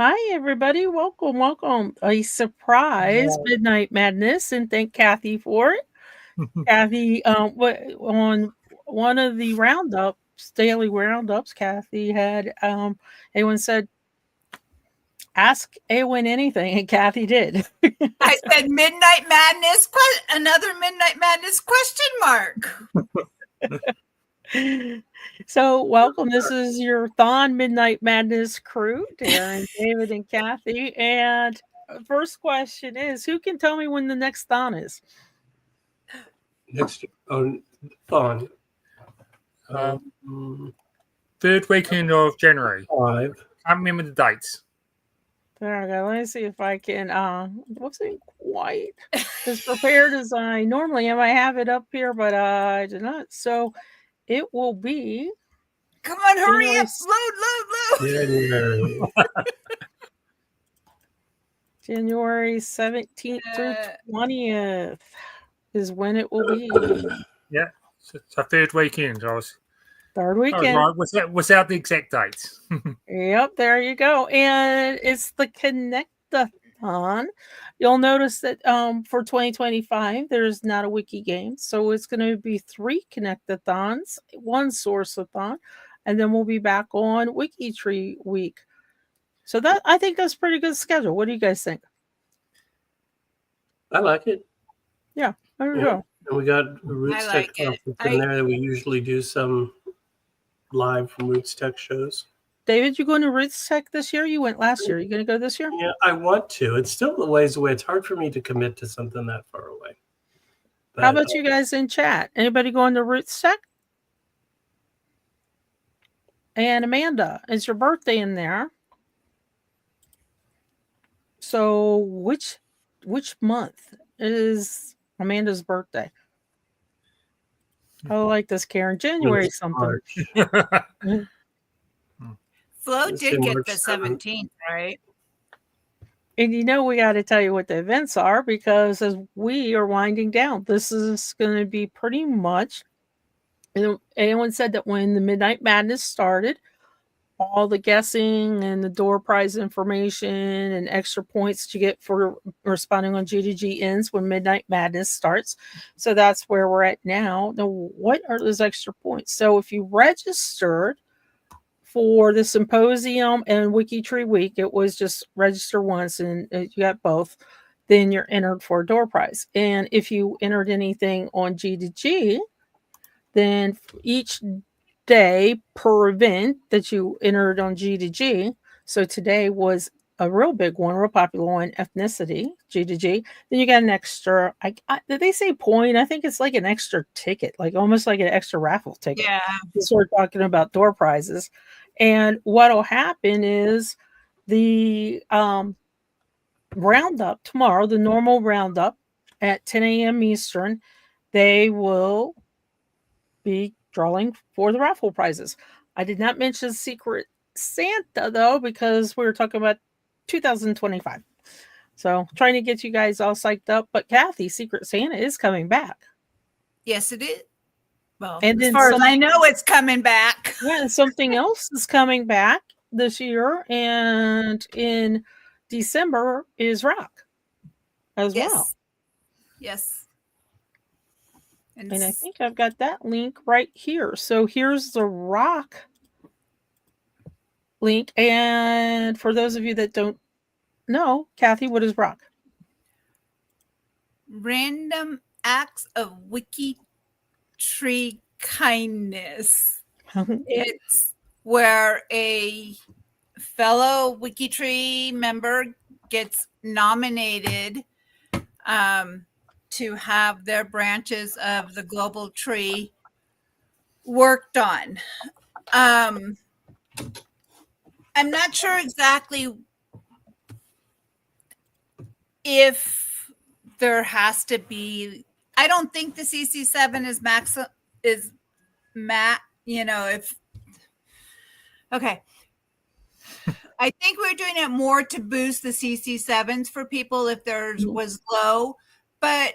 Hi, everybody. Welcome. A surprise Midnight Madness, and thank Kathy for it. Kathy, on one of the roundups, daily roundups, Kathy had, anyone said, ask Awen anything, and Kathy did. I said Midnight Madness, another Midnight Madness question mark. So, welcome. This is your Thon Midnight Madness crew, Darren, David, and Kathy. And first question is, who can tell me when the next Thon is? Next Thon. Third weekend of January. 5. Can't remember the dates. There we go. Let me see if I can. Wasn't quite as prepared as I normally am. I have it up here, but I did not. So it will be. Come on, hurry up! Load. January. January 17th through 20th is when it will be. Yeah, it's a third weekend. Third weekend. Right. Without the exact dates. Yep, there you go. And it's the Connect-a-thon. You'll notice that for 2025, there's not a wiki game. So it's going to be 3 Connect-a-thons, 1 source-a-thon, and then we'll be back on WikiTree week. So that I think that's a pretty good schedule. What do you guys think? I like it. Yeah, there we go. And we got Roots Tech conference in there that we usually do some live from Roots Tech shows. David, you going to Roots Tech this year? You went last year. You going to go this year? Yeah, I want to. It's still a ways away. It's hard for me to commit to something that far away. But, how about you guys in chat? Anybody going to Roots Tech? And Amanda, it's your birthday in there. So which month is Amanda's birthday? I like this, Karen. January something. Flo did get the 17th, right? And we got to tell you what the events are, because as we are winding down, this is going to be pretty much. Anyone said that when the Midnight Madness started, all the guessing and the door prize information and extra points that you get for responding on G2G ends when Midnight Madness starts. So that's where we're at now. Now, what are those extra points? So if you registered for the symposium and WikiTree week, it was just register once and you got both, then you're entered for a door prize. And if you entered anything on G2G, then each day per event that you entered on G2G. So today was a real big one, real popular one, ethnicity, G2G. Then you got an extra, did they say point? I think it's like an extra ticket, like almost like an extra raffle ticket. Yeah. So we're talking about door prizes. And what'll happen is the roundup tomorrow, the normal roundup at 10 a.m. Eastern, they will be drawing for the raffle prizes. I did not mention Secret Santa, though, because we were talking about 2025. So trying to get you guys all psyched up. But Kathy, Secret Santa is coming back. Yes, it is. Well, and as far as I know, it's coming back. Yeah, and something else is coming back this year. And in December is Rock as well. Yes. And I think I've got that link right here. So here's the Rock link. And for those of you that don't know, Kathy, what is Rock? Random acts of WikiTree kindness. It's where a fellow WikiTree member gets nominated to have their branches of the global tree worked on. I'm not sure exactly if there has to be. I don't think the CC7 is okay. I think we're doing it more to boost the CC7s for people if theirs was low, but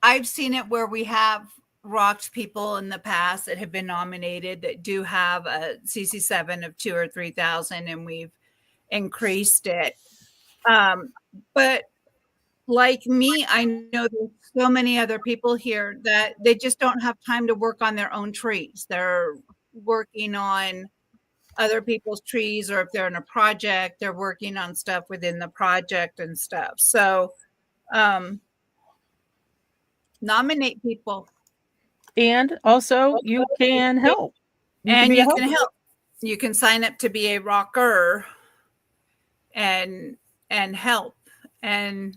I've seen it where we have rocked people in the past that have been nominated that do have a CC7 of 2,000 or 3,000, and we've increased it. But like me, I know there's so many other people here that they just don't have time to work on their own trees. They're working on other people's trees, or if they're in a project, they're working on stuff within the project and stuff. So nominate people. And also, you can help. You can help. You can sign up to be a rocker and help. And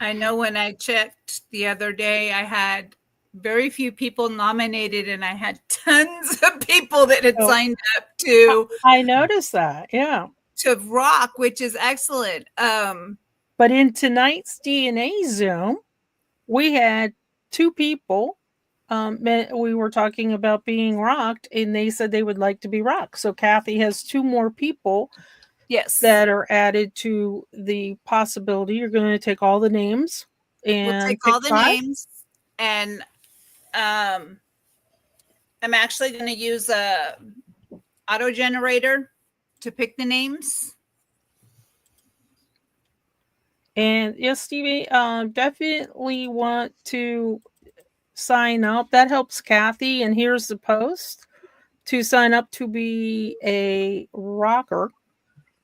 I know when I checked the other day, I had very few people nominated, and I had tons of people that had signed up to. I noticed that, yeah. To rock, which is excellent. But in tonight's DNA Zoom, we had 2 people. We were talking about being rocked, and they said they would like to be rocked. So Kathy has 2 more people. Yes. That are added to the possibility. You're going to take all the names and we'll take all the names, and I'm actually going to use a auto generator to pick the names. And yes, Stevie, definitely want to sign up. That helps Kathy. And here's the post to sign up to be a rocker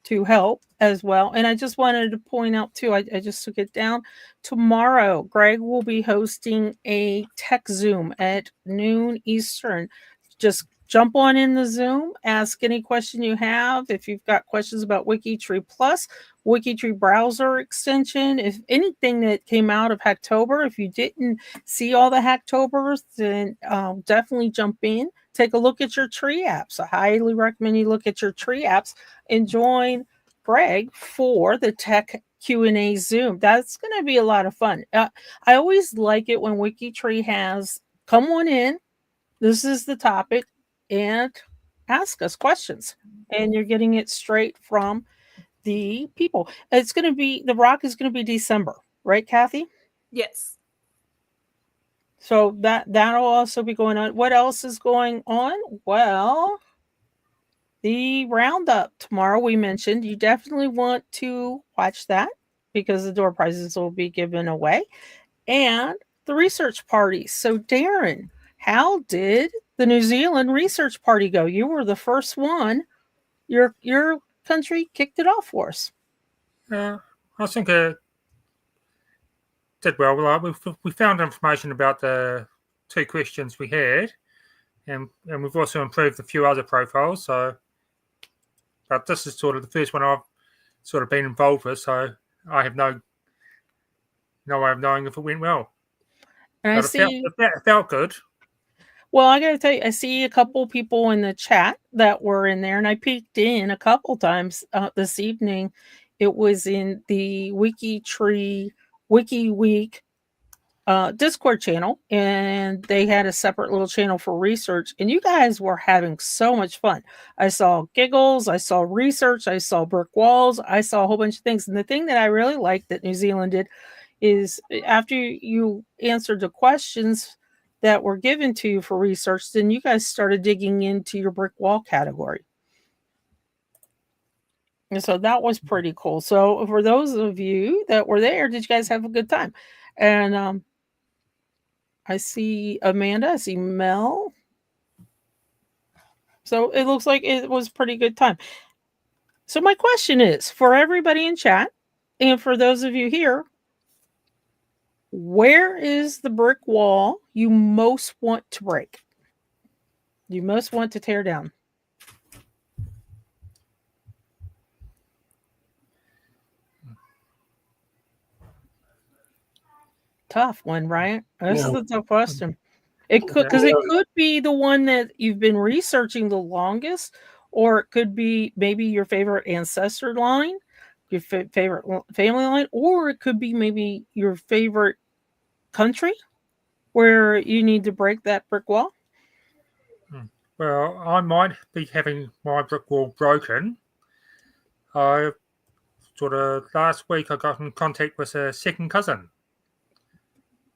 to help as well. And I just wanted to point out too, I just took it down. Tomorrow, Greg will be hosting a tech Zoom at noon Eastern. Just jump on in the Zoom, ask any question you have. If you've got questions about WikiTree Plus, WikiTree browser extension, if anything that came out of Hacktober, if you didn't see all the Hacktobers, then definitely jump in. Take a look at your tree apps. I highly recommend you look at your tree apps and join Greg for the tech Q&A Zoom. That's going to be a lot of fun. I always like it when WikiTree has come on in. This is the topic, and ask us questions. And you're getting it straight from the people. It's going to be, the rock is going to be December, right, Kathy? Yes. So that'll also be going on. What else is going on? Well, the roundup tomorrow we mentioned. You definitely want to watch that because the door prizes will be given away. And the research parties. So Darren, how did the New Zealand research party go? You were the first one. Your country kicked it off for us. I think it did well. We found information about the 2 questions we had, and we've also improved a few other profiles. So, but this is sort of the first one I've sort of been involved with, so I have no way of knowing if it went well. And but it felt good. Well, I got to tell you, I see a couple people in the chat that were in there, and I peeked in a couple times this evening. It was in the WikiTree Wiki Week Discord channel, and they had a separate little channel for research, and you guys were having so much fun. I saw giggles, I saw research, I saw brick walls, I saw a whole bunch of things. And the thing that I really liked that New Zealand did is after you answered the questions that were given to you for research, then you guys started digging into your brick wall category. And so that was pretty cool. So for those of you that were there, did you guys have a good time? And I see Amanda, I see Mel. So it looks like it was a pretty good time. So my question is, for everybody in chat, and for those of you here, where is the brick wall you most want to break? You most want to tear down? Tough one, right? This is a tough question. It could, because it could be the one that you've been researching the longest, or it could be maybe your favorite ancestor line, your favorite family line, or it could be maybe your favorite country where you need to break that brick wall. Well, I might be having my brick wall broken. I sort of last week I got in contact with a second cousin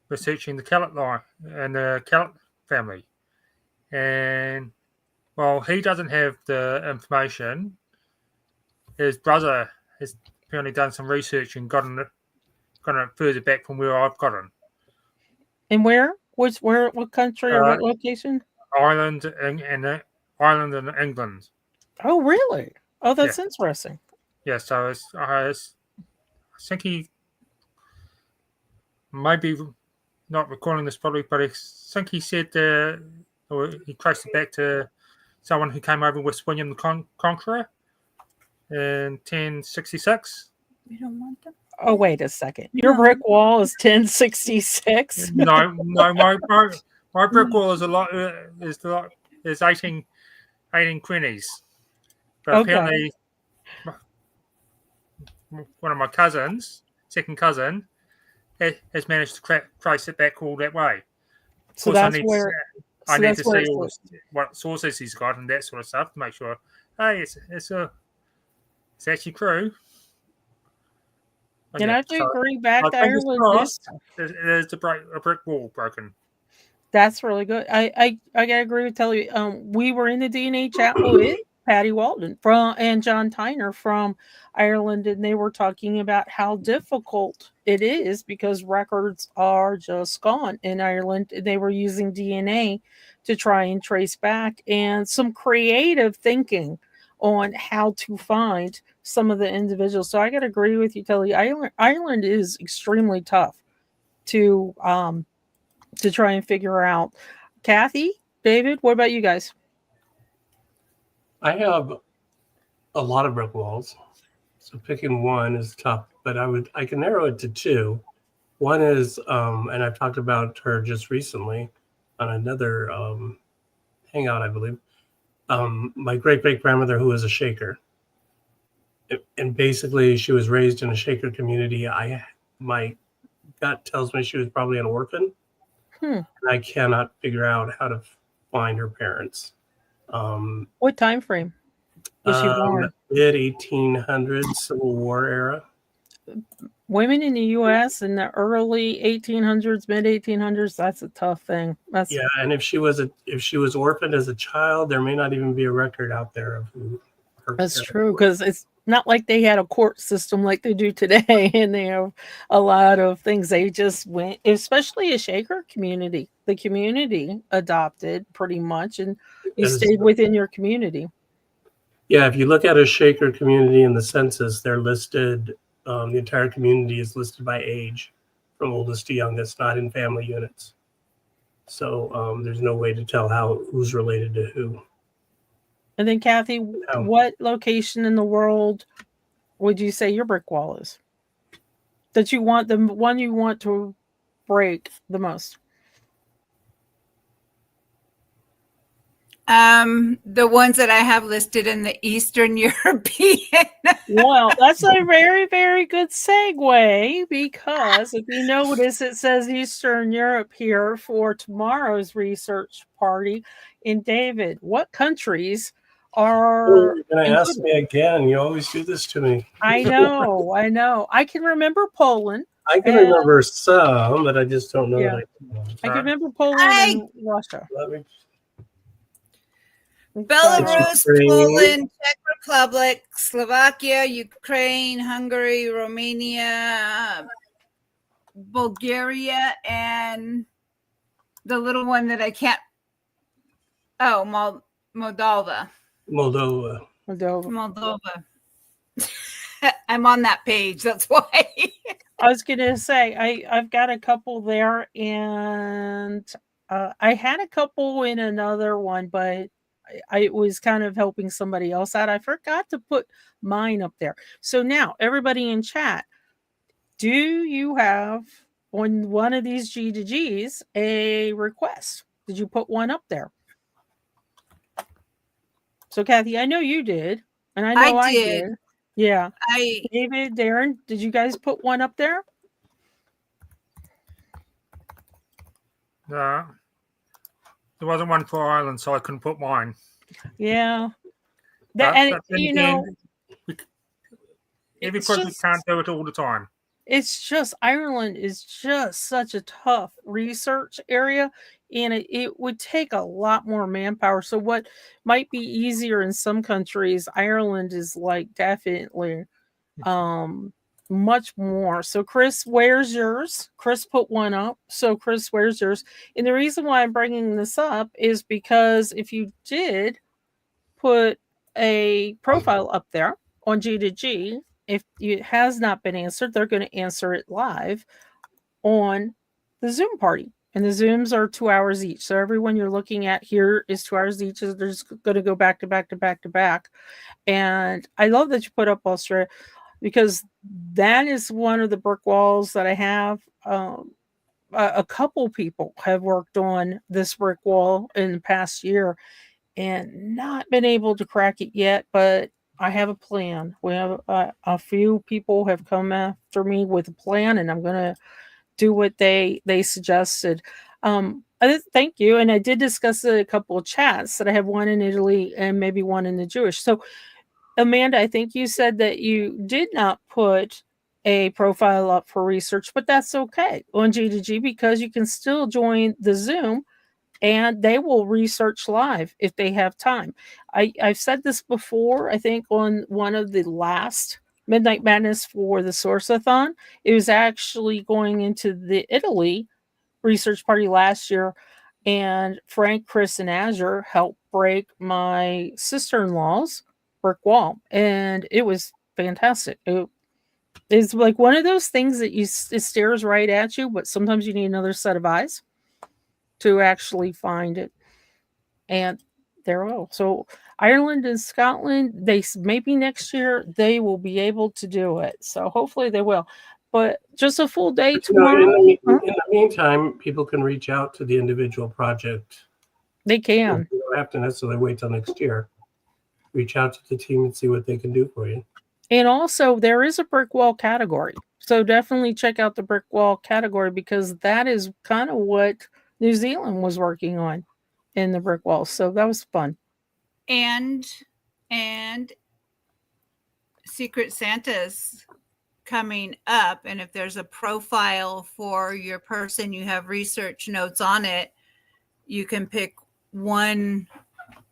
researching the Kellett line and the Kellett family, and well, he doesn't have the information his brother has apparently done some research and gotten it further back from where I've gotten. And where? What country or what location? Ireland and Ireland and England. Oh, really? Oh, that's interesting. Yeah, so I think he might be not recalling this probably, but I think he said or he traced it back to someone who came over with William the Conqueror in 1066. We don't want them. Oh, wait a second. Your brick wall is 1066? No, my brick wall is is 1820s. But apparently one of my cousins, second cousin, has managed to trace it back all that way. So that's where I need to see what sources he's got and that sort of stuff to make sure, hey, it's actually true. And I do agree back to Ireland. There's a brick wall broken. That's really good. I gotta agree with Telly. We were in the DNA chat with Patty Walden and John Tyner from Ireland, and they were talking about how difficult it is because records are just gone in Ireland. They were using DNA to try and trace back, and some creative thinking on how to find some of the individuals. So I gotta agree with you, Telly. Ireland is extremely tough to try and figure out. Kathy, David, what about you guys? I have a lot of brick walls, so picking one is tough. But I can narrow it to two. One is, and I've talked about her just recently on another hangout, I believe. My great grandmother, who was a Shaker, and basically she was raised in a Shaker community. My gut tells me she was probably an orphan. And I cannot figure out how to find her parents. What time frame was she born? Mid 1800s Civil War era. Women in the U.S. in the early 1800s, mid 1800s. That's a tough thing. And if she was orphaned as a child, there may not even be a record out there of who her. That's true, because it's not like they had a court system like they do today, and they have a lot of things. They just went, especially a Shaker community. The community adopted pretty much, and you stayed within your community. Yeah, if you look at a Shaker community in the census, they're listed. The entire community is listed by age, from oldest to youngest, not in family units. So there's no way to tell who's related to who. And then, Kathy, what location in the world would you say your brick wall is? That you want, the one you want to break the most? The ones that I have listed in the Eastern European. Well, that's a very, very good segue, because if you notice, it says Eastern Europe here for tomorrow's research party. And David, what countries are... You're going to ask me again. You always do this to me. I know. I can remember Poland. I can remember some, but I just don't know. Yeah. I can remember Poland and Russia. Belarus, Poland, Czech Republic, Slovakia, Ukraine, Hungary, Romania, Bulgaria, and the little one that I can't. Oh, Moldova. I'm on that page. That's why. I was going to say, I've got a couple there, and I had a couple in another one, but I was kind of helping somebody else out. I forgot to put mine up there. So now, everybody in chat, do you have on one of these G2Gs a request? Did you put one up there? So, Kathy, I know you did, and I know I did. Yeah. David, Darren, did you guys put one up there? There wasn't one for Ireland, so I couldn't put mine. Yeah. Every project can't do it all the time. It's just, Ireland is just such a tough research area. and it would take a lot more manpower. So what might be easier in some countries, Ireland is like definitely much more. So Chris, where's yours? Chris put one up. So Chris, where's yours? And the reason why I'm bringing this up is because if you did put a profile up there on G2G, if it has not been answered, they're going to answer it live on the Zoom party. And the Zooms are 2 hours each. So everyone you're looking at here is 2 hours each. They're just going to go back to back to back to back. And I love that you put up Australia, because that is one of the brick walls that I have. A couple people have worked on this brick wall in the past year and not been able to crack it yet, but I have a plan. We have a few people have come after me with a plan, and I'm going to do what they suggested. Thank you. And I did discuss a couple of chats that I have, one in Italy and maybe one in the Jewish. So Amanda, I think you said that you did not put a profile up for research, but that's okay on G2G, because you can still join the Zoom and they will research live if they have time. I've said this before, I think on one of the last Midnight Madness for the Sourceathon. It was actually going into the Italy research party last year, and Frank, Chris, and Azure helped break my sister-in-law's brick wall, and it was fantastic. It's like one of those things that it stares right at you, but sometimes you need another set of eyes to actually find it. And there we go. So Ireland and Scotland, they maybe next year they will be able to do it. So hopefully they will. But just a full day tomorrow. In the meantime, people can reach out to the individual project. They can. You don't have to necessarily wait till next year. Reach out to the team and see what they can do for you. And also, there is a brick wall category. So definitely check out the brick wall category, because that is kind of what New Zealand was working on in the brick wall. So that was fun. And Secret Santa's coming up, and if there's a profile for your person, you have research notes on it, you can pick one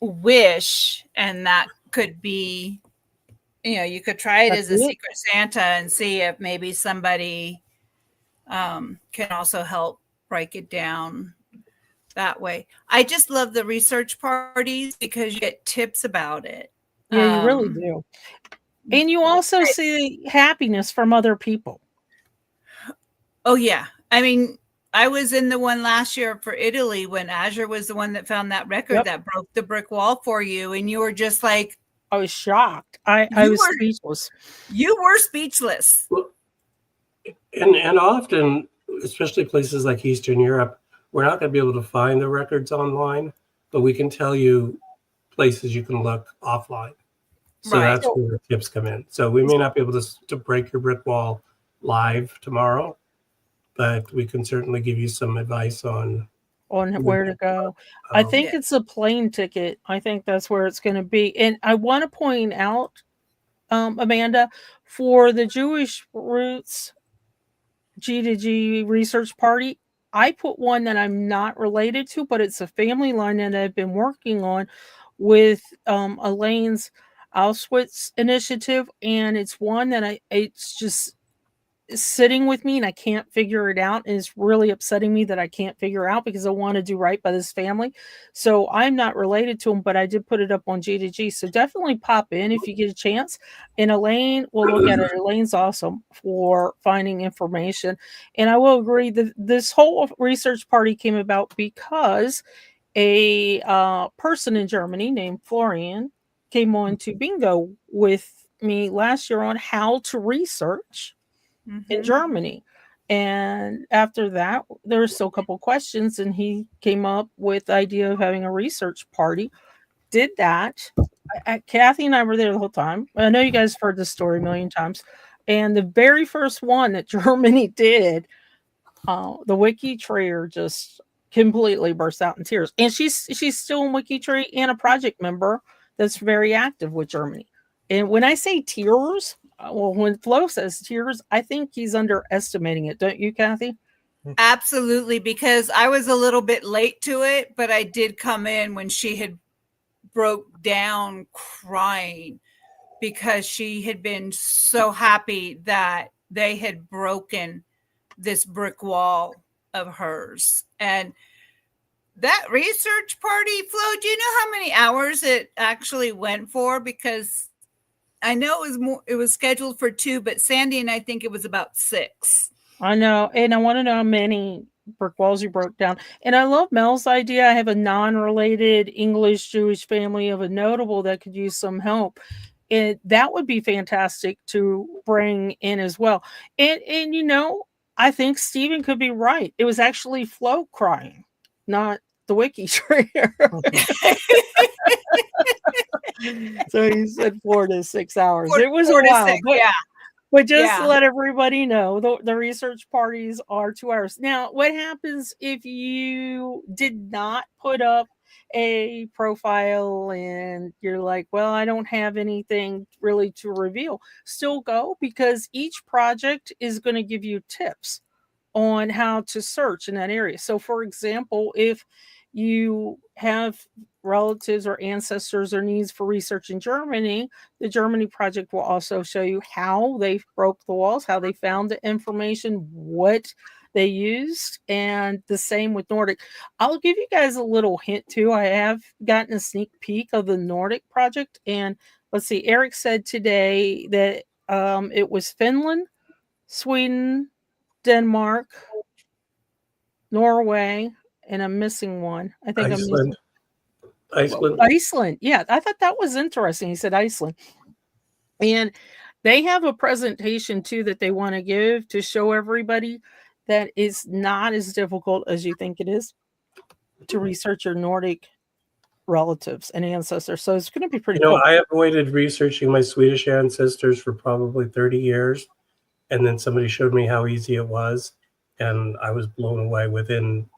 wish, and that could be, you could try it as a Secret Santa and see if maybe somebody can also help break it down that way. I just love the research parties because you get tips about it. Yeah, you really do. And you also see happiness from other people. Oh, yeah. I mean, I was in the one last year for Italy when Azure was the one that found that record that broke the brick wall for you. And you were just like, I was shocked. I was speechless. You were speechless. Well, and often, especially places like Eastern Europe, we're not going to be able to find the records online, but we can tell you places you can look offline. So that's where the tips come in. So we may not be able to break your brick wall live tomorrow, but we can certainly give you some advice on where to go. I think it's a plane ticket. I think that's where it's going to be. And I want to point out, Amanda, for the Jewish Roots G2G research party, I put one that I'm not related to, but it's a family line that I've been working on with Elaine's Auschwitz initiative, and it's one that it's just sitting with me and I can't figure it out, and it's really upsetting me that I can't figure out, because I want to do right by this family. So I'm not related to them, but I did put it up on G2G. So definitely pop in if you get a chance, and Elaine will look at it. Elaine's awesome for finding information, and I will agree that this whole research party came about because a person in Germany named Florian came on to bingo with me last year on how to research in Germany. And after that, there were still a couple questions, and he came up with the idea of having a research party. Did that. Kathy and I were there the whole time. I know you guys have heard this story a million times. And the very first one that Germany did, the WikiTree just completely burst out in tears. And she's still in WikiTree and a project member that's very active with Germany. And when I say tears, well, when Flo says tears, I think he's underestimating it. Don't you, Kathy? Absolutely, because I was a little bit late to it, but I did come in when she had broke down crying because she had been so happy that they had broken this brick wall of hers. And that research party, Flo, do you know how many hours it actually went for? Because I know it was scheduled for 2, but Sandy and I think it was about 6. I know, and I want to know how many brick walls you broke down. And I love Mel's idea. I have a non-related English Jewish family of a notable that could use some help. And that would be fantastic to bring in as well. And I think Stephen could be right. It was actually Flo crying, not the WikiTree. So he said 4 to 6 hours. It was a while, but just to let everybody know, the research parties are 2 hours. Now, what happens if you did not put up a profile and you're like, well, I don't have anything really to reveal? Still go, because each project is going to give you tips on how to search in that area. So, for example, if you have relatives or ancestors or needs for research in Germany, the Germany project will also show you how they broke the walls, how they found the information, what they used, and the same with Nordic. I'll give you guys a little hint too. I have gotten a sneak peek of the Nordic project, and let's see, Eric said today that it was Finland, Sweden, Denmark, Norway, and I'm missing one. I think Iceland. Iceland. Yeah, I thought that was interesting. He said Iceland. And they have a presentation too that they want to give to show everybody that it's not as difficult as you think it is to research your Nordic relatives and ancestors. So it's going to be pretty cool. I avoided researching my Swedish ancestors for probably 30 years. And then somebody showed me how easy it was. And I was blown away. Within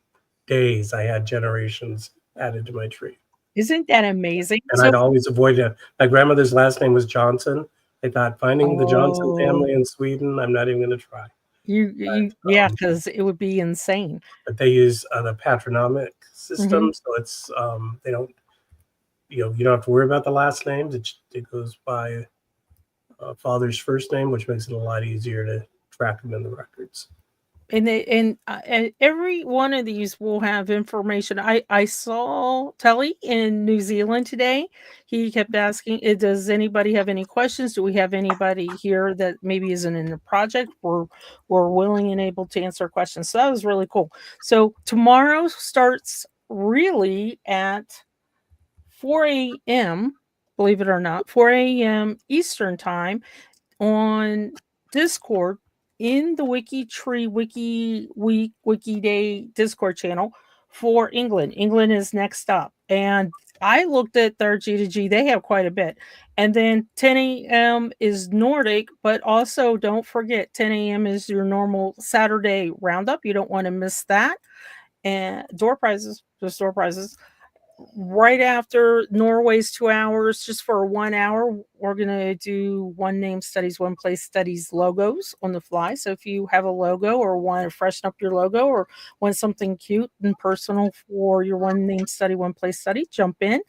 days, I had generations added to my tree. Isn't that amazing? And I'd always avoid it. My grandmother's last name was Johnson. I thought finding the Johnson family in Sweden, I'm not even going to try. Yeah, because it would be insane. But they use the patronymic system, so it's they don't, you don't have to worry about the last names. It goes by father's first name, which makes it a lot easier to track them in the records. And every one of these will have information. I saw Telly in New Zealand today. He kept asking, does anybody have any questions? Do we have anybody here that maybe isn't in the project? We're willing and able to answer questions. So that was really cool. So tomorrow starts really at 4 a.m., believe it or not, 4 a.m. Eastern time on Discord in the WikiTree Wiki Day Discord channel for England. England is next up. And I looked at their G2G. They have quite a bit. And then 10 a.m. is Nordic, but also don't forget 10 a.m. is your normal Saturday roundup. You don't want to miss that. And door prizes, just door prizes. Right after Norway's 2 hours, just for 1 hour, we're going to do one name studies, one place studies logos on the fly. So if you have a logo or want to freshen up your logo or want something cute and personal for your one name study, one place study, jump in.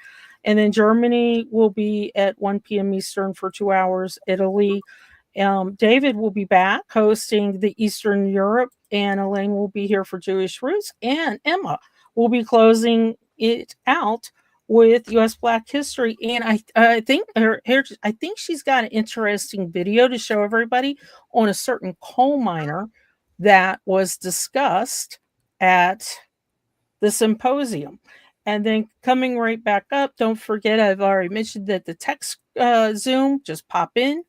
And then Germany will be at 1 p.m. Eastern for 2 hours. Italy, David will be back hosting the Eastern Europe, and Elaine will be here for Jewish Roots, and Emma will be closing it out with U.S. Black History. And I think she's got an interesting video to show everybody on a certain coal miner that was discussed at the symposium. And then coming right back up, don't forget, I've already mentioned that the text Zoom, just pop in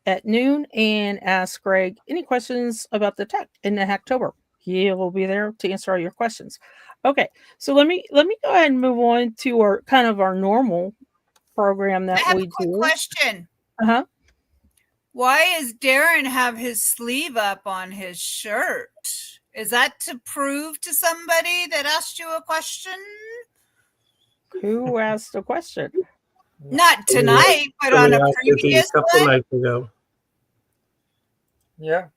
at noon and ask Greg any questions about the tech in the Hacktober. He will be there to answer all your questions. Okay, so let me go ahead and move on to our normal program that we do. I have a quick question. Uh-huh. Why does Darren have his sleeve up on his shirt? Is that to prove to somebody that asked you a question? Who asked a question? Not tonight, but on a previous one. Nights ago. Yeah.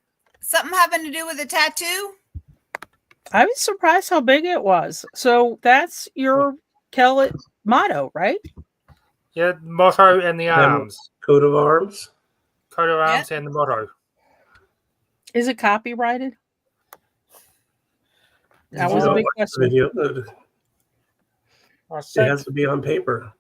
Something having to do with a tattoo? I was surprised how big it was. So that's your Kellett motto, right? Yeah, the motto and the arms. Coat of arms. Coat of Yeah. arms and the motto. Is it copyrighted? That Did was you a not big watch the question. video? I It said, has to be on paper.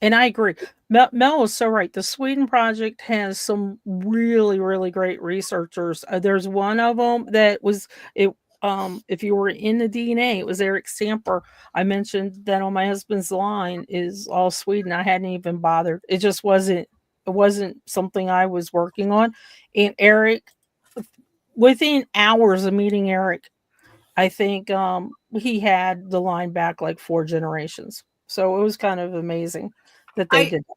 And I agree. Mel was so right. The Sweden Project has some really, really great researchers. There's one of them that was it. If you were in the DNA, it was Eric Samper. I mentioned that on my husband's line is all Sweden. I hadn't even bothered. It just wasn't. It wasn't something I was working on. And Eric, within hours of meeting Eric, I think he had the line back like 4 generations. So it was kind of amazing that they did that.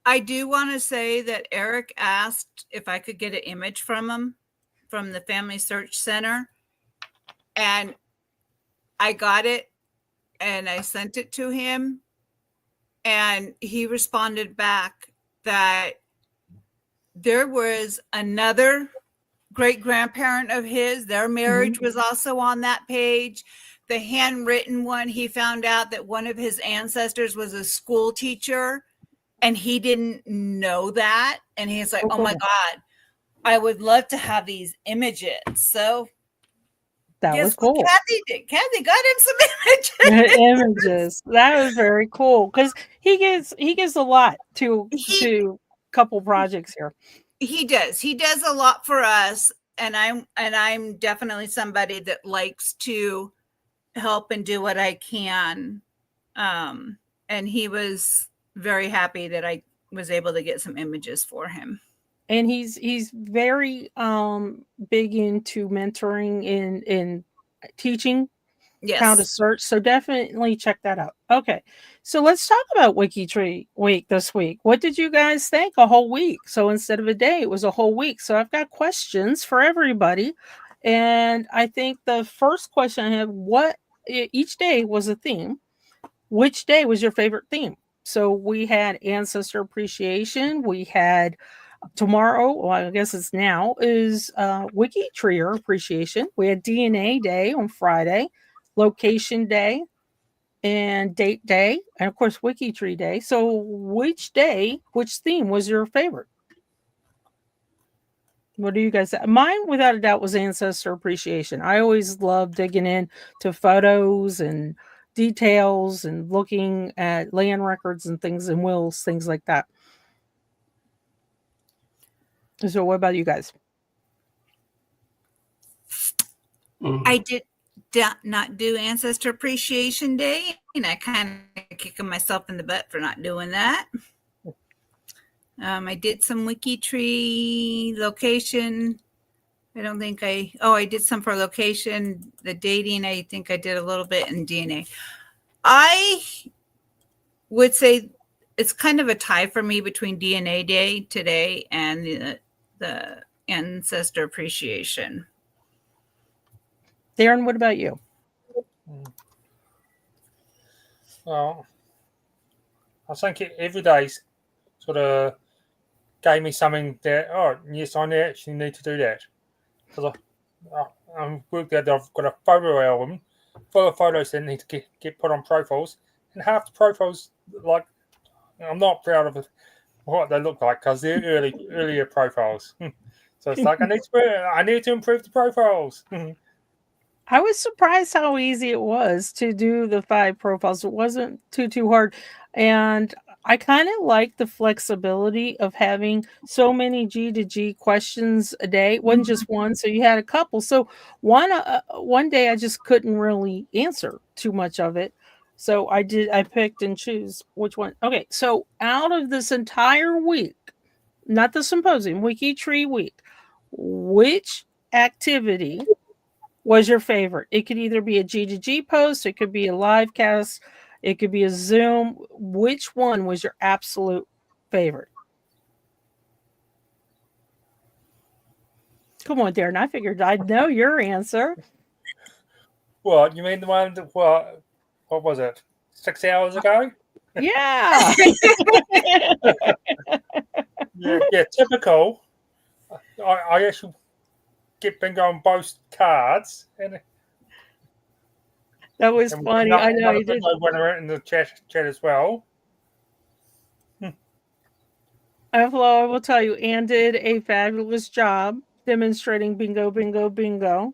I do want to say that Eric asked if I could get an image from him from the Family Search Center. And I got it and I sent it to him. And he responded back that there was another great grandparent of his. Their marriage was also on that page. The handwritten one, he found out that one of his ancestors was a school teacher and he didn't know that. And he's like, oh my God, I would love to have these images. So that was cool. What Kathy did. Kathy got him some images. Images. That was very cool because he gives a lot to couple projects here. He does. He does a lot for us. And I'm definitely somebody that likes to help and do what I can. And he was very happy that I was able to get some images for him. And he's very big into mentoring and teaching how to search. So definitely check that out. Okay. So let's talk about WikiTree week this week. What did you guys think? A whole week. So instead of a day, it was a whole week. So I've got questions for everybody. And I think the first question I have, each day was a theme. Which day was your favorite theme? So we had ancestor appreciation. We had tomorrow, well, I guess it's now, is WikiTree appreciation. We had DNA Day on Friday, Location Day, and Date Day, and of course WikiTree Day. So which theme was your favorite? What do you guys say? Mine, without a doubt, was ancestor appreciation. I always love digging into photos and details and looking at land records and things and wills, things like that. So what about you guys? I did not do Ancestor Appreciation Day, and I kind of kicking myself in the butt for not doing that. I did some WikiTree location. I did some for location. The dating, I think I did a little bit in DNA. I would say it's kind of a tie for me between DNA Day today and the Ancestor Appreciation. Darren, what about you? Well, I think every day sort of gave me something that, yes, I actually need to do that. Because I'm worked out that I've got a photo album full of photos that need to get put on profiles. And half the profiles, like, I'm not proud of what they look like because they're earlier profiles. So it's like, I need to improve the profiles. I was surprised how easy it was to do the 5 profiles. It wasn't too hard. And I kind of like the flexibility of having so many G to G questions a day. It wasn't just one, so you had a couple. So one day I just couldn't really answer too much of it. So I picked and choose which one. Okay, so out of this entire week, not the symposium, WikiTree week, which activity was your favorite? It could either be a G to G post, it could be a LiveCast, it could be a Zoom. Which one was your absolute favorite? Come on, Darren. I figured I'd know your answer. What, you mean the one that, what was it? 6 hours ago? Yeah. Yeah, typical. I actually get bingo on both cards. And That was we funny. got I know another you did. bingo winner in the chat as well. I will tell you, Anne did a fabulous job demonstrating bingo, bingo, bingo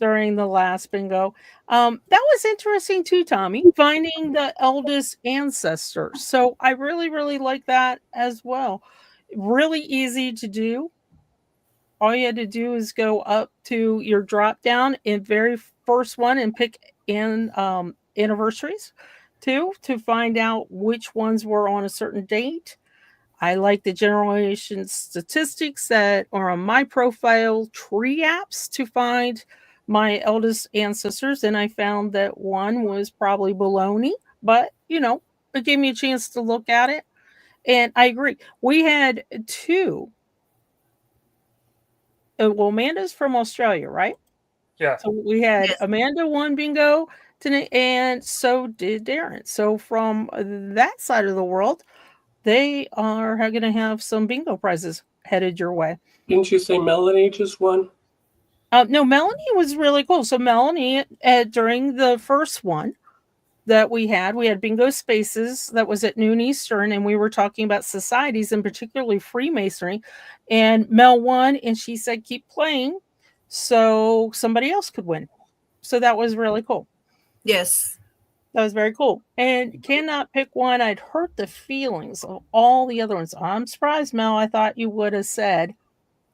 during the last bingo. That was interesting too, Tommy, finding the eldest ancestor. So I really, really like that as well. Really easy to do. All you had to do is go up to your drop down in very first one and pick in anniversaries too to find out which ones were on a certain date. I like the generation statistics that are on my profile tree apps to find my eldest ancestors. And I found that one was probably baloney, but it gave me a chance to look at it. And I agree. We had two. Well, Amanda's from Australia, right? Yeah. So we had Yes. Amanda won bingo today, and so did Darren. So from that side of the world, they are going to have some bingo prizes headed your way. Didn't you say Melanie just won? No, Melanie was really cool. So Melanie, during the first one that we had bingo spaces that was at noon Eastern, and we were talking about societies and particularly Freemasonry. And Mel won, and she said, keep playing so somebody else could win. So that was really cool. Yes. That was very cool. And cannot pick one. I'd hurt the feelings of all the other ones. I'm surprised, Mel. I thought you would have said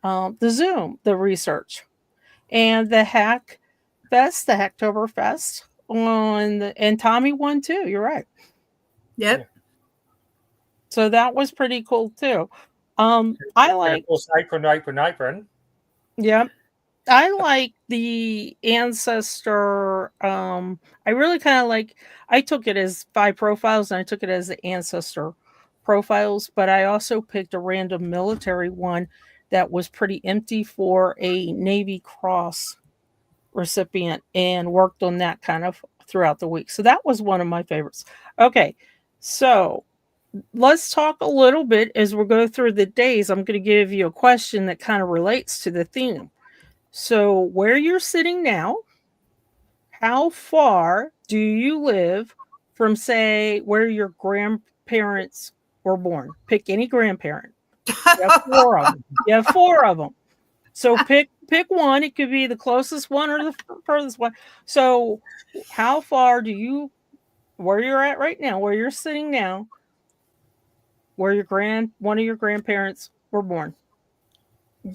the Zoom, the research, and the Hack Fest, the Hacktoberfest and Tommy won too. You're right. Yep. So that was pretty cool too. I like, and of course, apron. yeah, I like the ancestor. I really kind of like, I took it as 5 profiles and I took it as the ancestor profiles, but I also picked a random military one that was pretty empty for a Navy Cross recipient and worked on that kind of throughout the week. So that was one of my favorites. Okay. So let's talk a little bit as we go through the days. I'm going to give you a question that kind of relates to the theme. So, where you're sitting now, how far do you live from, say, where your grandparents were born? Pick any grandparent. You have 4 of them. You have 4 of them. So pick one. It could be the closest one or the furthest one. So, how far do you, where you're at right now, where you're sitting now, where one of your grandparents were born?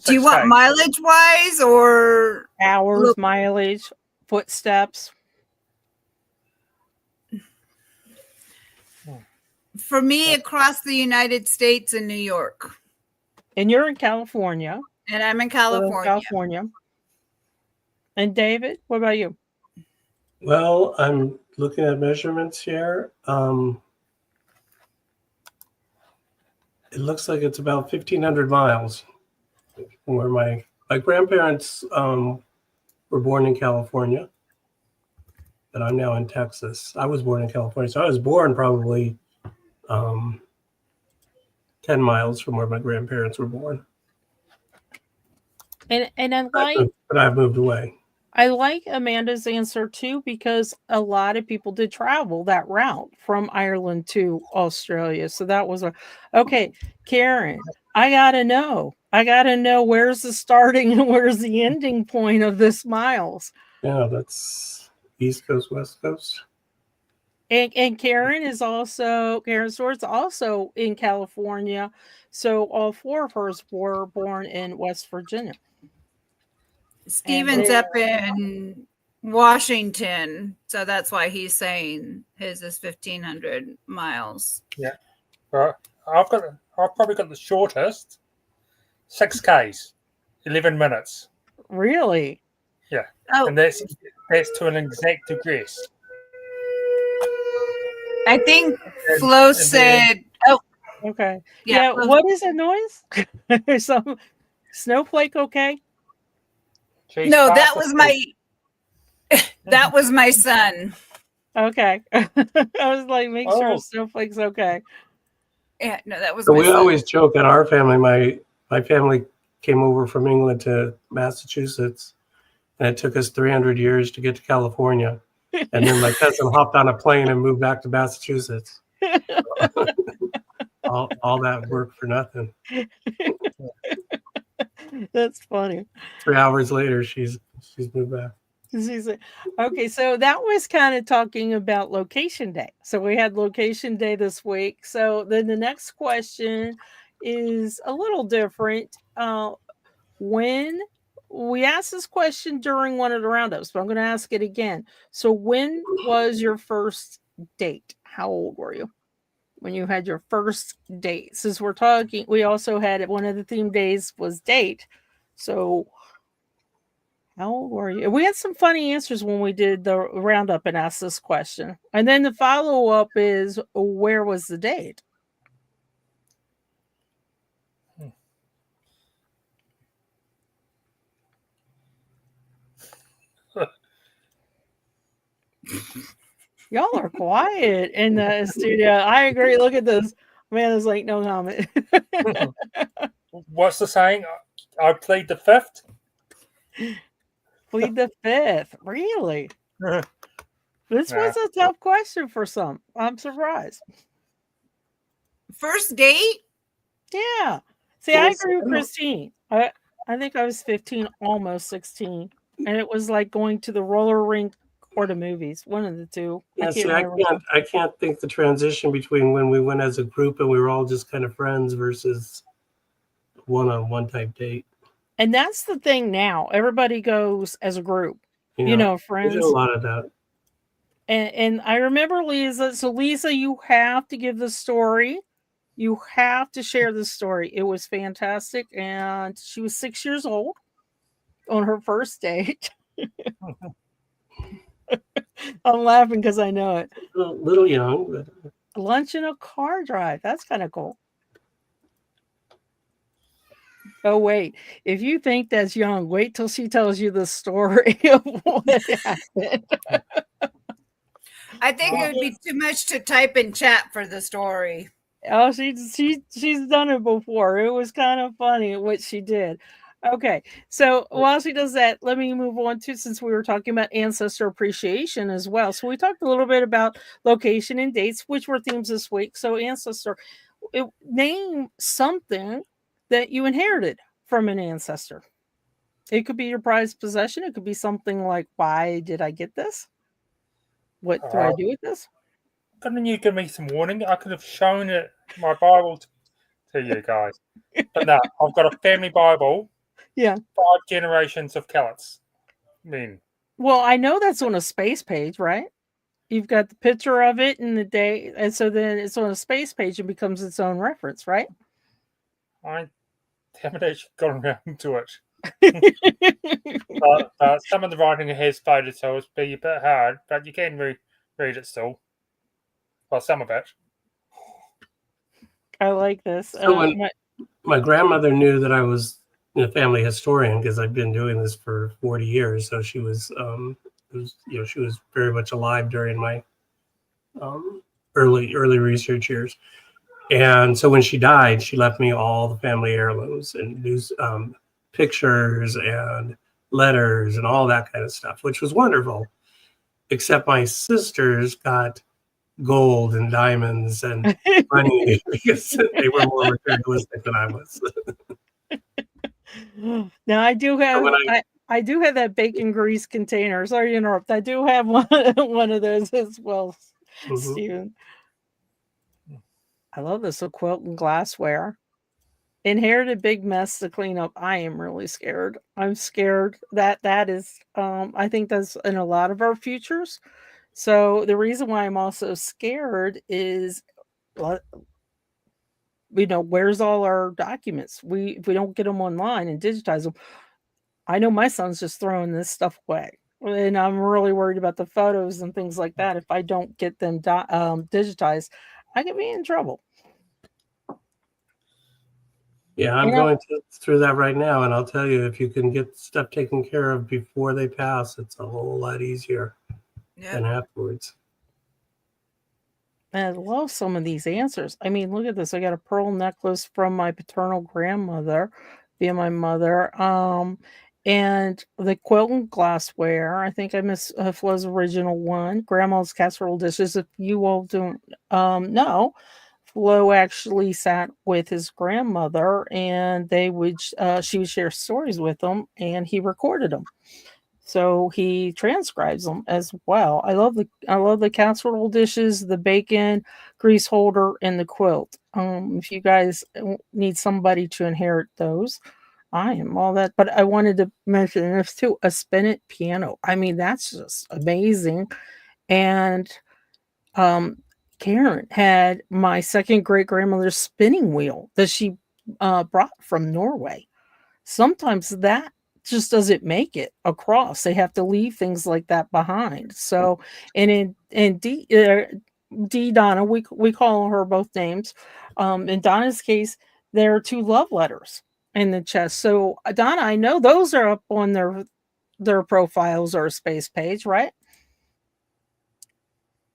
Do you want mileage wise or hours, mileage, footsteps? For me, across the United States and New York. And you're in California. And I'm in California. And David, what about you? Well, I'm looking at measurements here. It looks like it's about 1,500 miles from where my grandparents were born in California, but I'm now in Texas. I was born in California, so I was born probably 10 miles from where my grandparents were born. And I like, but I've moved away. I like Amanda's answer too, because a lot of people did travel that route from Ireland to Australia. So that was okay. Karen, I gotta know where's the starting and where's the ending point of this miles. Yeah, that's East Coast, West Coast. And Karen's store is also in California. So all 4 of hers were born in West Virginia. Steven's up in Washington, so that's why he's saying his is 1,500 miles. Yeah, I've probably got the shortest, 6Ks, 11 minutes. Really? Yeah, oh, and that's to an exact address. I think Flo said, "Oh, okay, yeah." What is the noise? Some snowflake? Okay. No, that was my son. Okay. I was like, make sure snowflake's okay. Yeah, no, that was. So we always joke at our family. My family came over from England to Massachusetts, and it took us 300 years to get to California. And then my cousin hopped on a plane and moved back to Massachusetts. all that work for nothing. That's funny. 3 hours later, she's moved back. Okay, so that was kind of talking about location day. So we had location day this week. So then the next question is a little different. When we asked this question during one of the roundups, but I'm going to ask it again. So when was your first date? How old were you when you had your first date? Since we're talking, we also had one of the theme days was date. So how old were you? We had some funny answers when we did the roundup and asked this question. And then the follow-up is, where was the date? Y'all are quiet in the studio. I agree. Look at this. Man is like, no comment. What's the saying? I plead the fifth. Plead the fifth. Really? This was a tough question for some. I'm surprised. First date? Yeah. See, I agree with Christine. I think I was 15, almost 16. And it was like going to the roller rink or the movies. One of the two. Yeah, I can't think the transition between when we went as a group and we were all just kind of friends versus one-on-one type date. And that's the thing now. Everybody goes as a group. Yeah, friends. We did a lot of that. And I remember Lisa. So Lisa, you have to give the story. You have to share the story. It was fantastic. And she was 6 years old on her first date. I'm laughing because I know it. A little young. But... Lunch in a car drive. That's kind of cool. Oh, wait. If you think that's young, wait till she tells you the story of what happened. I think it would be too much to type in chat for the story. Oh, she's done it before. It was kind of funny what she did. Okay, so while she does that, let me move on to, since we were talking about ancestor appreciation as well. So we talked a little bit about location and dates, which were themes this week. So ancestor, name something that you inherited from an ancestor. It could be your prized possession. It could be something like, why did I get this? What do I do with this? Couldn't you give me some warning? I could have shown it my Bible to you guys. But no, I've got a family Bible. Yeah. 5 generations of Callets. Well, I know that's on a space page, right? You've got the picture of it and the day, and so then it's on a space page and becomes its own reference, right? I haven't actually gone around to it. but some of the writing has faded, so it's be a bit hard, but you can read it still. Well, some of it. I like this. So when my grandmother knew that I was a family historian, because I've been doing this for 40 years, so she was, she was very much alive during my early research years. And so when she died, she left me all the family heirlooms and news, pictures and letters and all that kind of stuff, which was wonderful. Except my sisters got gold and diamonds and money because they were more materialistic than I was. Now I do have I do have that bacon grease container. Sorry to interrupt. I do have one of those as well, Stephen. I love this. So quilt and glassware. Inherited big mess to clean up. I am really scared. I'm scared that is I think that's in a lot of our futures. So the reason why I'm also scared is where's all our documents? If we don't get them online and digitize them, I know my son's just throwing this stuff away. And I'm really worried about the photos and things like that. If I don't get them digitized, I could be in trouble. Yeah, I'm going through that right now, and I'll tell you, if you can get stuff taken care of before they pass, it's a whole lot easier than afterwards. I love some of these answers. I mean, look at this. I got a pearl necklace from my paternal grandmother. via my mother. And the quilt and glassware. I think I miss Flo's original one. Grandma's casserole dishes. If you all don't know, Flo actually sat with his grandmother, and she would share stories with them, and he recorded them. So he transcribes them as well. I love the casserole dishes, the bacon grease holder, and the quilt. If you guys need somebody to inherit those, I am all that. But I wanted to mention this too: a spinet piano. I mean, that's just amazing. And um, Karen had my second great grandmother's spinning wheel that she brought from Norway. Sometimes that just doesn't make it across. They have to leave things like that behind. So, and in D Donna, we call her both names. In Donna's case, there are two love letters in the chest. So, Donna, I know those are up on their profiles or space page, right?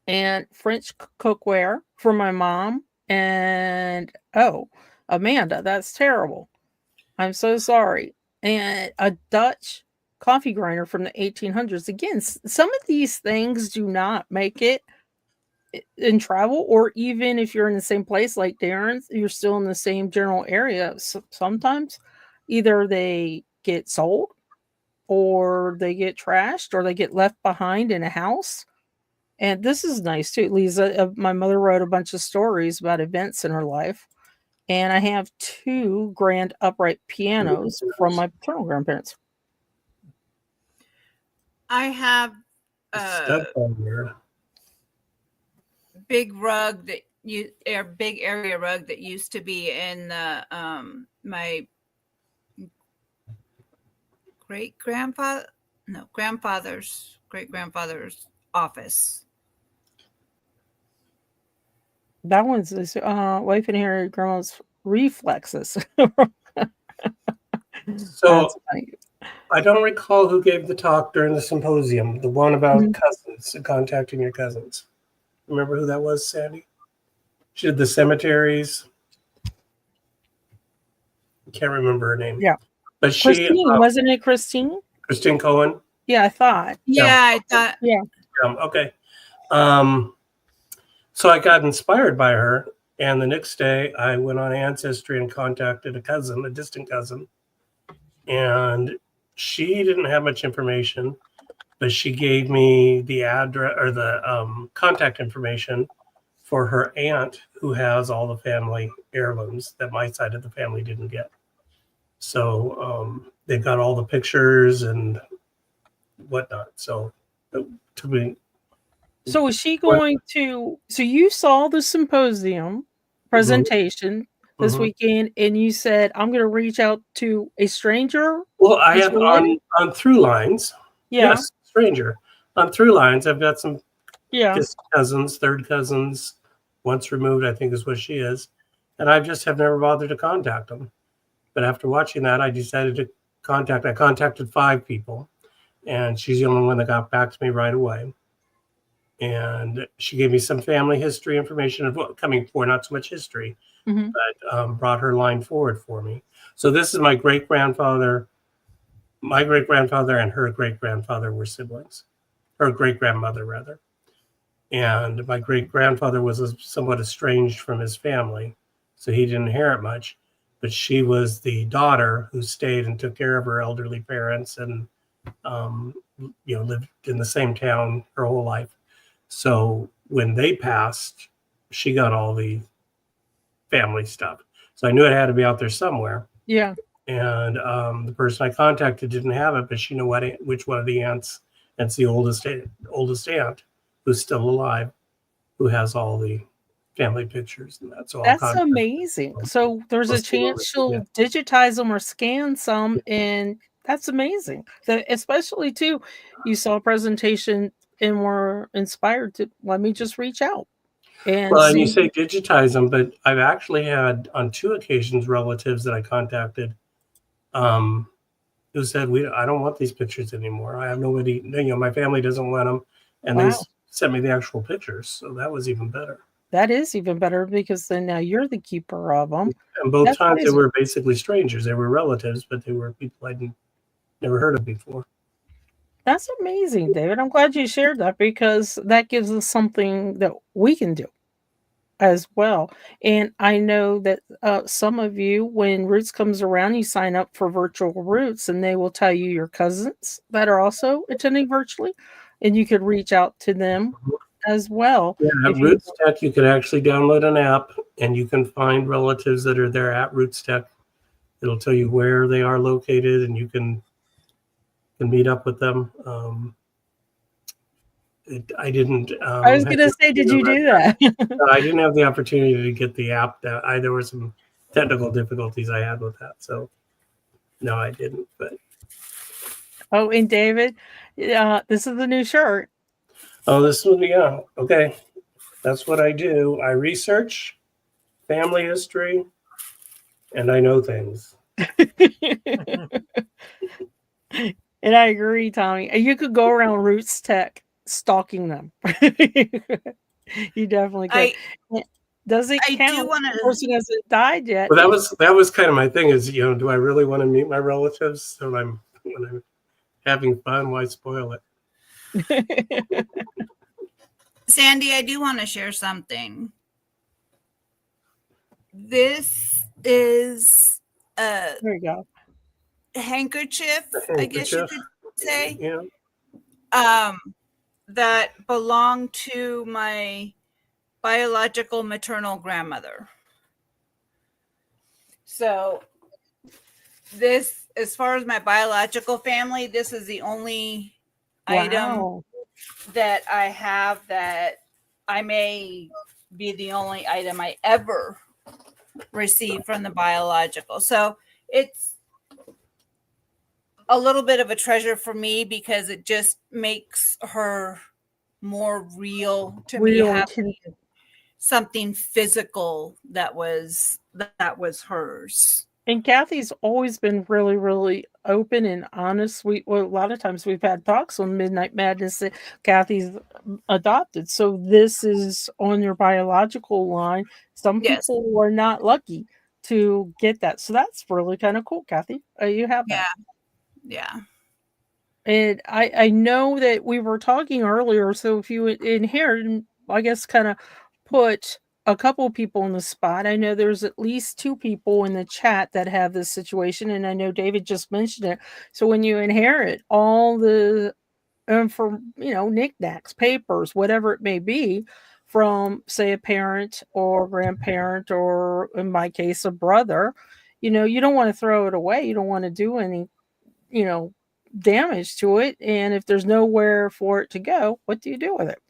And French cookware for my mom. And Amanda, that's terrible. I'm so sorry. And a Dutch coffee grinder from the 1800s. Again, some of these things do not make it in travel, or even if you're in the same place like Darren's, you're still in the same general area. So sometimes either they get sold, or they get trashed, or they get left behind in a house. And this is nice too. Lisa, my mother wrote a bunch of stories about events in her life. And I have two grand upright pianos from my paternal grandparents. I have a big rug big area rug that used to be in the my grandfather's great grandfather's office. That one's this wife inherited grandma's reflexes. So I don't recall who gave the talk during the symposium, the one about cousins and contacting your cousins. Remember who that was, Sandy? She did the cemeteries. I can't remember her name. Yeah. But Christine, wasn't it Christine? Christine Cohen? Yeah, I thought. Yeah, I thought. Yeah. Okay. So I got inspired by her, and the next day I went on Ancestry and contacted a distant cousin, and she didn't have much information, but she gave me the address or the contact information for her aunt who has all the family heirlooms that my side of the family didn't get. So they've got all the pictures and whatnot. So to me. So is she going to? So you saw the symposium presentation this weekend, and you said, "I'm going to reach out to a stranger." Well, I have on Through Lines. Yeah. Yes, stranger. On Through Lines, I've got some cousins, third cousins, once removed, I think is what she is, and I just have never bothered to contact them. But after watching that, I decided to contact. I contacted 5 people, and she's the only one that got back to me right away. And she gave me some family history information of what coming for, not so much history, but brought her line forward for me. So this is my great-grandfather. My great-grandfather and her great-grandfather were siblings. Her great-grandmother, rather. And my great-grandfather was somewhat estranged from his family, so he didn't inherit much. But she was the daughter who stayed and took care of her elderly parents and lived in the same town her whole life. So when they passed, she got all the family stuff. So I knew it had to be out there somewhere. Yeah. And the person I contacted didn't have it, but she knew which one of the aunts. And it's the oldest aunt who's still alive, who has all the family pictures. And that's all. That's amazing. So there's a chance she'll digitize them or scan some, and that's amazing. So especially too, you saw a presentation and were inspired to let me just reach out. And you say digitize them, but I've actually had on 2 occasions relatives that I contacted who said, I don't want these pictures anymore. I have nobody, my family doesn't want them. And they sent me the actual pictures. So that was even better. That is even better because then now you're the keeper of them. And both That's times they crazy. were basically strangers. They were relatives, but they were people I'd never heard of before. That's amazing, David. I'm glad you shared that because that gives us something that we can do as well. And I know that some of you, when Roots comes around, you sign up for virtual Roots and they will tell you your cousins that are also attending virtually, and you could reach out to them as well. Yeah, at If you, Roots Tech, you can actually download an app and you can find relatives that are there at Roots Tech. It'll tell you where they are located and you can meet up with them. I didn't. I was going to say, did you do that? I didn't have the opportunity to get the app. There were some technical difficulties I had with that, so no, I didn't. But Oh, and David, this is the new shirt. oh, this one, yeah, okay. That's what I do. I research family history, and I know things. And I agree, Tommy. You could go around Roots Tech stalking them. You definitely could. Does it I count? do want The to. person hasn't died yet. Well, that was kind of my thing. Is do I really want to meet my relatives? So when I'm having fun, why spoil it? Sandy, I do want to share something. This is a There you go. handkerchief, I guess you could say. Yeah. That belonged to my biological maternal grandmother. So this, as far as my biological family, this is the only item that I have that I may be the only item I ever received from the biological. So it's a little bit of a treasure for me because it just makes her more real to me, having something physical that was hers. And Kathy's always been really, really open and honest. A lot of times we've had talks on Midnight Madness that Kathy's adopted. So this is on your biological line. Some people were not lucky to get that. So that's really kind of cool, Kathy. You have that. Yeah. And I know that we were talking earlier. So if you inherit, I guess kind of put a couple people on the spot. I know there's at least 2 people in the chat that have this situation, and I know David just mentioned it. So when you inherit all the knickknacks, papers, whatever it may be, from say a parent or grandparent, or in my case a brother, you don't want to throw it away. You don't want to do any damage to it. And if there's nowhere for it to go, what do you do with it?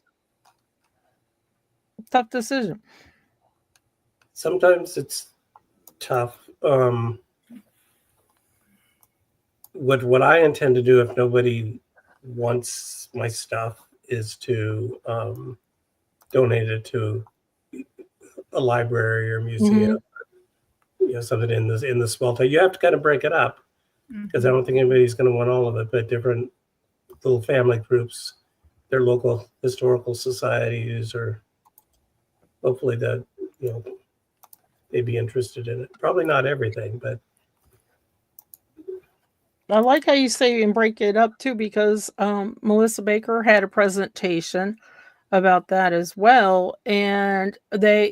Tough decision. Sometimes it's tough. What I intend to do if nobody wants my stuff is to donate it to a library or museum. Something in the small town. You have to kind of break it up because I don't think anybody's going to want all of it. But different little family groups, their local historical societies, or hopefully that they'd be interested in it. Probably not everything, but I like how you say and break it up too, because Melissa Baker had a presentation about that as well, and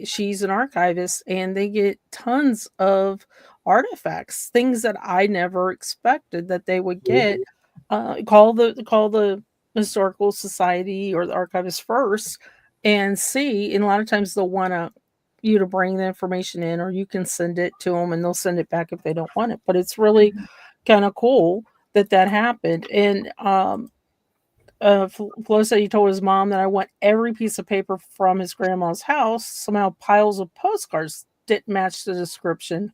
she's an archivist, and they get tons of artifacts, things that I never expected that they would get. Call the historical society or the archivist first and see, and a lot of times they'll want you to bring the information in, or you can send it to them and they'll send it back if they don't want it. But it's really kind of cool that happened. And Flo said he told his mom that I want every piece of paper from his grandma's house. Somehow piles of postcards didn't match the description.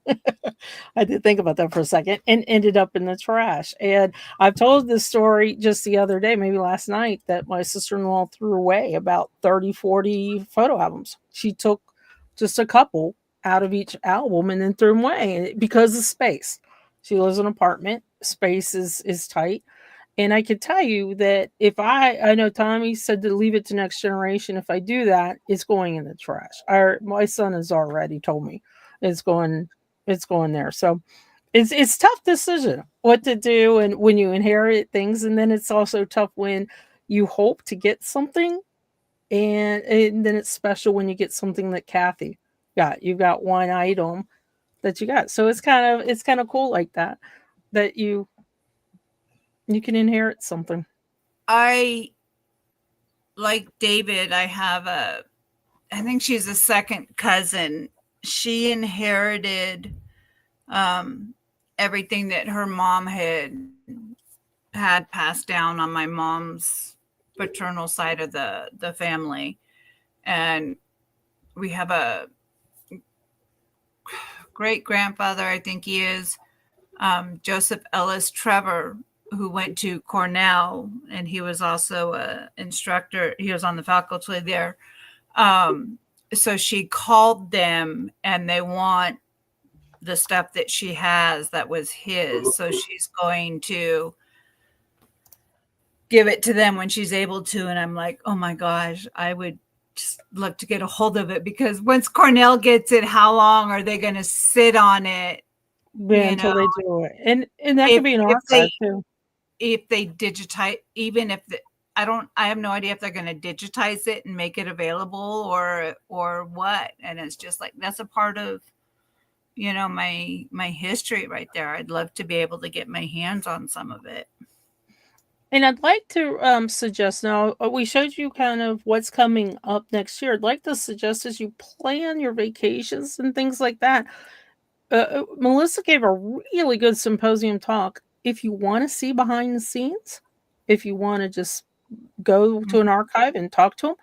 I did think about that for a second, and ended up in the trash. And I've told this story just the other day, maybe last night, that my sister-in-law threw away about 30, 40 photo albums. She took just a couple out of each album and then threw them away because of space. She lives in an apartment. Space is tight. And I could tell you that if I know Tommy said to leave it to next generation. If I do that, it's going in the trash. My son has already told me it's going there. So it's tough decision what to do, and when you inherit things, and then it's also tough when you hope to get something, and then it's special when you get something that Kathy got. You've got one item that you got, so it's kind of cool like that you can inherit something. I like David. I think she's a second cousin. She inherited everything that her mom had passed down on my mom's paternal side of the family. And we have a great grandfather, I think he is, Joseph Ellis Trevor, who went to Cornell, and he was also an instructor. He was on the faculty there. So she called them, and they want the stuff that she has that was his. So she's going to give it to them when she's able to. And I'm like, oh my gosh, I would just love to get a hold of it, because once Cornell gets it, how long are they going to sit on it? Until they do it. And that could be an archive too. If they digitize, even if I have no idea if they're going to digitize it and make it available or what. And it's just like, that's a part of, my history right there. I'd love to be able to get my hands on some of it. And I'd like to suggest, now we showed you kind of what's coming up next year. I'd like to suggest, as you plan your vacations and things like that, Melissa gave a really good symposium talk. If you want to see behind the scenes, if you want to just go to an archive and talk to them,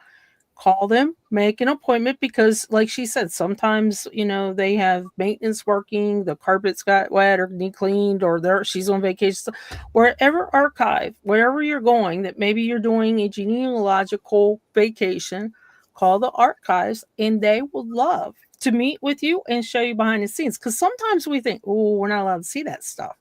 call them, make an appointment, because like she said, sometimes, they have maintenance working, the carpets got wet or need cleaned, or she's on vacation. Wherever archive, wherever you're going, that maybe you're doing a genealogical vacation, call the archives, and they would love to meet with you and show you behind the scenes. Because sometimes we think, oh, we're not allowed to see that stuff,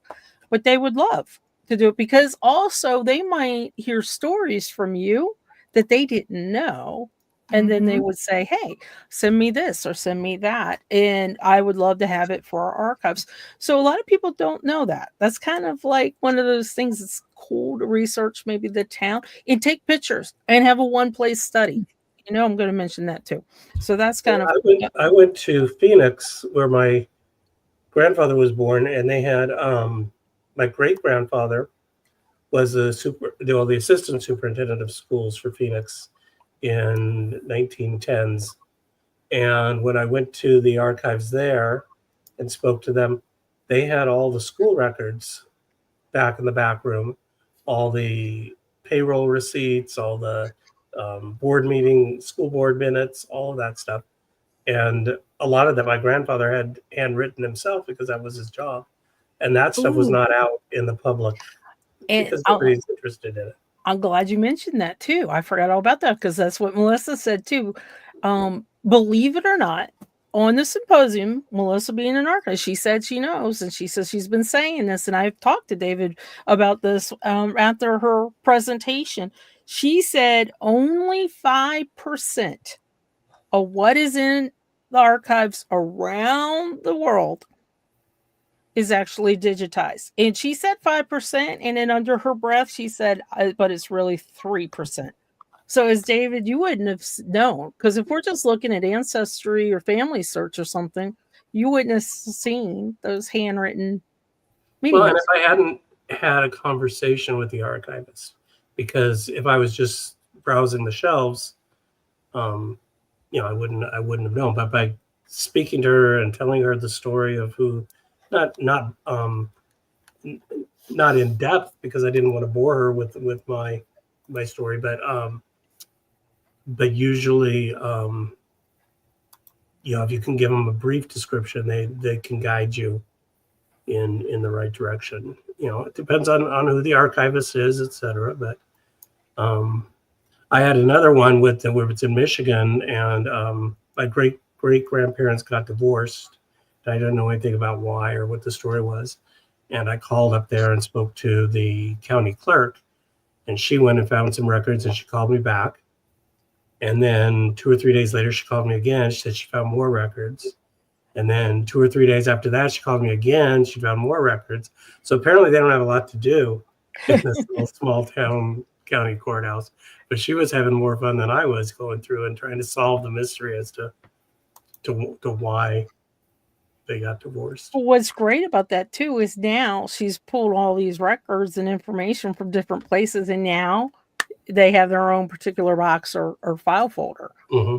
but they would love to do it, because also they might hear stories from you that they didn't know. And then they would say, hey, send me this or send me that. And I would love to have it for our archives. So a lot of people don't know that. That's kind of like one of those things that's cool to research, maybe the town, and take pictures and have a one-place study. I'm going to mention that too. So that's kind of... I went to Phoenix, where my grandfather was born, and they had my great-grandfather was the assistant superintendent of schools for Phoenix in 1910s. And when I went to the archives there and spoke to them, they had all the school records back in the back room, all the payroll receipts, all the school board minutes, all of that stuff. And a lot of that my grandfather had handwritten himself, because that was his job. And that stuff was not out in the public, because nobody's interested in it. I'm glad you mentioned that too. I forgot all about that, because that's what Melissa said too. Believe it or not, on the symposium, Melissa being an archivist, she said she knows, and she says she's been saying this, and I've talked to David about this after her presentation. She said only 5% of what is in the archives around the world is actually digitized. And she said 5%, and then under her breath she said, but it's really 3%. So as David, you wouldn't have known, because if we're just looking at Ancestry or Family Search or something, you wouldn't have seen those handwritten meetings. Well, and if I hadn't had a conversation with the archivist, because if I was just browsing the shelves, I wouldn't have known. But by speaking to her and telling her the story of who, not in depth, because I didn't want to bore her with my story, but usually, if you can give them a brief description, they can guide you in the right direction. It depends on who the archivist is, etc. But I had another one where it's in Michigan, and my great grandparents got divorced. I didn't know anything about why or what the story was. And I called up there and spoke to the county clerk, and she went and found some records, and she called me back. And then 2 or 3 days later, she called me again. She said she found more records. And then 2 or 3 days after that, she called me again. She found more records. So apparently they don't have a lot to do in this little small town county courthouse. But she was having more fun than I was going through and trying to solve the mystery as to why they got divorced. What's great about that too is now she's pulled all these records and information from different places, and now they have their own particular box or file folder.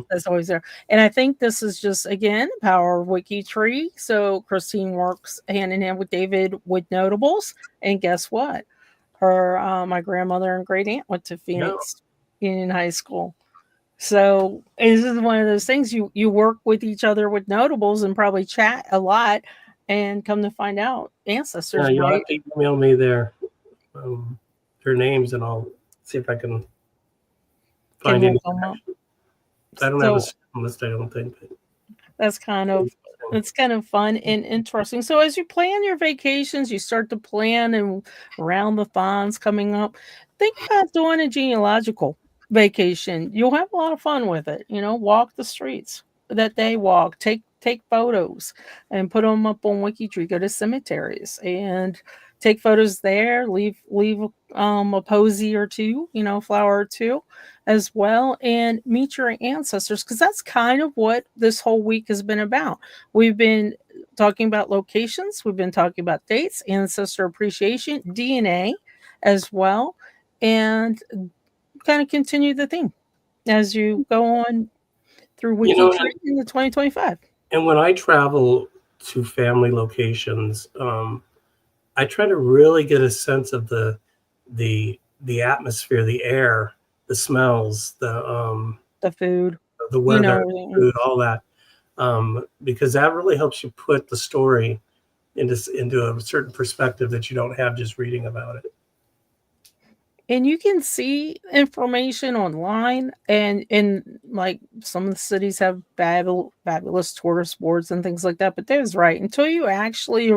That's always there. And I think this is just, again, the power of WikiTree. So Christine works hand in hand with David with Notables. And guess what? Her, my grandmother and great aunt went to Phoenix in high school. So this is one of those things you work with each other with Notables and probably chat a lot, and come to find out ancestors. Yeah, you'll have to email me their names, and I'll see if I can find any. I don't have a list, I don't think. But that's kind of fun and interesting. So as you plan your vacations, you start to plan and around the thons coming up, think about doing a genealogical vacation. You'll have a lot of fun with it. Walk the streets that they walk, take photos and put them up on WikiTree. Go to cemeteries and take photos there. Leave a posy or two, flower or two as well, and meet your ancestors, because that's kind of what this whole week has been about. We've been talking about locations, we've been talking about dates, ancestor appreciation, DNA as well, and kind of continue the theme as you go on through WikiTree in the 2025. And when I travel to family locations, I try to really get a sense of the atmosphere, the air, the smells, the food, the weather, food, all that, because that really helps you put the story into a certain perspective that you don't have just reading about it. And you can see information online, and like some of the cities have fabulous tourist boards and things like that. But that is right. Until you actually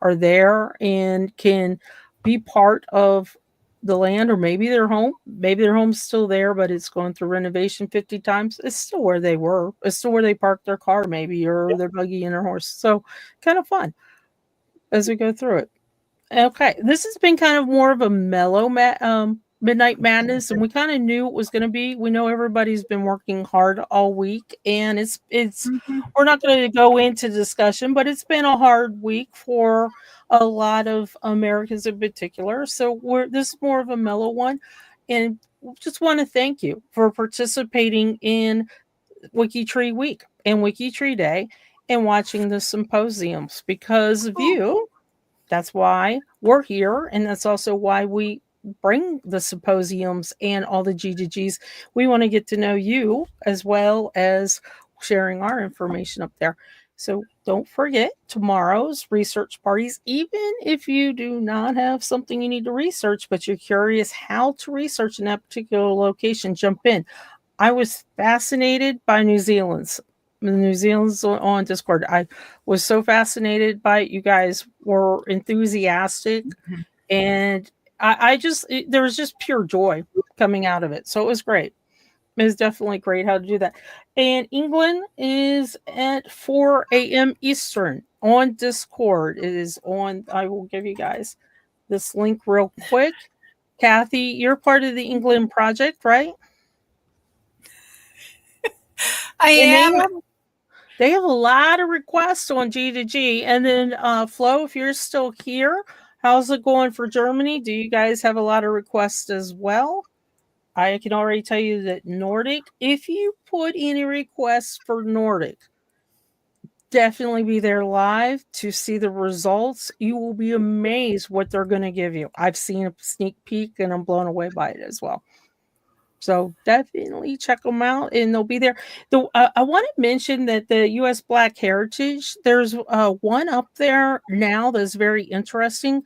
are there and can be part of the land, or maybe their home's still there, but it's going through renovation 50 times. It's still where they were. It's still where they parked their car, maybe, or their buggy and their horse. So kind of fun as we go through it. Okay, this has been kind of more of a mellow Midnight Madness, and we kind of knew it was going to be. We know everybody's been working hard all week, and it's we're not going to go into discussion, but it's been a hard week for a lot of Americans in particular. So this is more of a mellow one, and just want to thank you for participating in WikiTree Week and WikiTree Day and watching the symposiums. Because of you, that's why we're here, and that's also why we bring the symposiums and all the G2Gs. We want to get to know you as well as sharing our information up there. So don't forget tomorrow's research parties. Even if you do not have something you need to research, but you're curious how to research in that particular location, jump in. I was fascinated by New Zealand's on Discord. I was so fascinated by it. You guys were enthusiastic, and there was just pure joy coming out of it. So it was great. It was definitely great how to do that. And England is at 4 a.m. Eastern on Discord. It is on. I will give you guys this link real quick. Kathy, you're part of the England project, right? I am. They have a lot of requests on G2G. And then Flo, if you're still here, how's it going for Germany? Do you guys have a lot of requests as well? I can already tell you that Nordic, if you put any requests for Nordic, definitely be there live to see the results. You will be amazed what they're going to give you. I've seen a sneak peek and I'm blown away by it as well. So definitely check them out, and they'll be there. I want to mention that the U.S. Black Heritage, there's one up there now that's very interesting.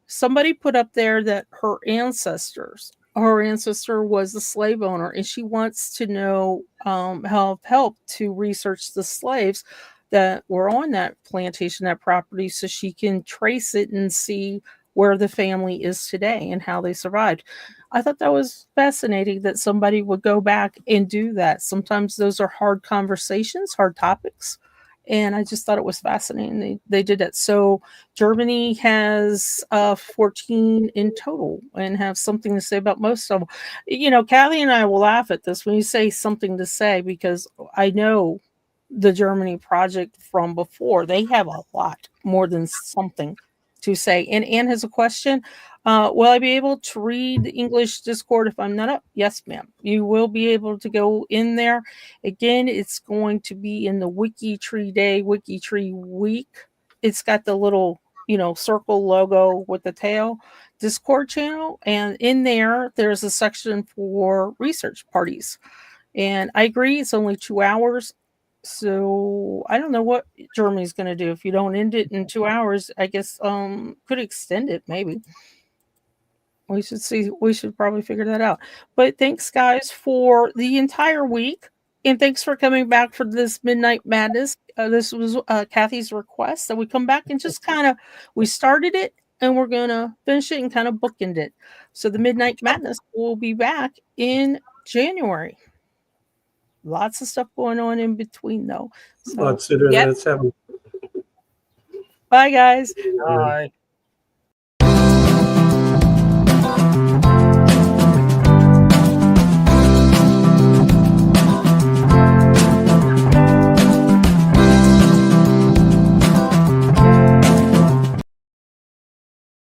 Somebody put up there that her ancestor was a slave owner, and she wants to know help to research the slaves. that were on that plantation, that property, so she can trace it and see where the family is today and how they survived. I thought that was fascinating that somebody would go back and do that. Sometimes those are hard conversations, hard topics. And I just thought it was fascinating. They did it. So Germany has 14 in total and have something to say about most of them. You know, Kathy and I will laugh at this when you say something to say, because I know the Germany project from before. They have a lot more than something to say. And Anne has a question. Will I be able to read the English Discord if I'm not up? Yes, ma'am. You will be able to go in there. Again, it's going to be in the WikiTree Day, WikiTree Week. It's got the little, circle logo with the tail Discord channel. And in there, there's a section for research parties. And I agree, it's only 2 hours. So I don't know what Germany's going to do. If you don't end it in 2 hours, I guess could extend it maybe. We should probably figure that out. But thanks guys for the entire week, and thanks for coming back for this Midnight Madness. This was Kathy's request that we come back and just we started it and we're going to finish it and kind of bookend it. So the Midnight Madness will be back in January. Lots of stuff going on in between though. So Lots to do. Yep. Let's have bye guys. Bye.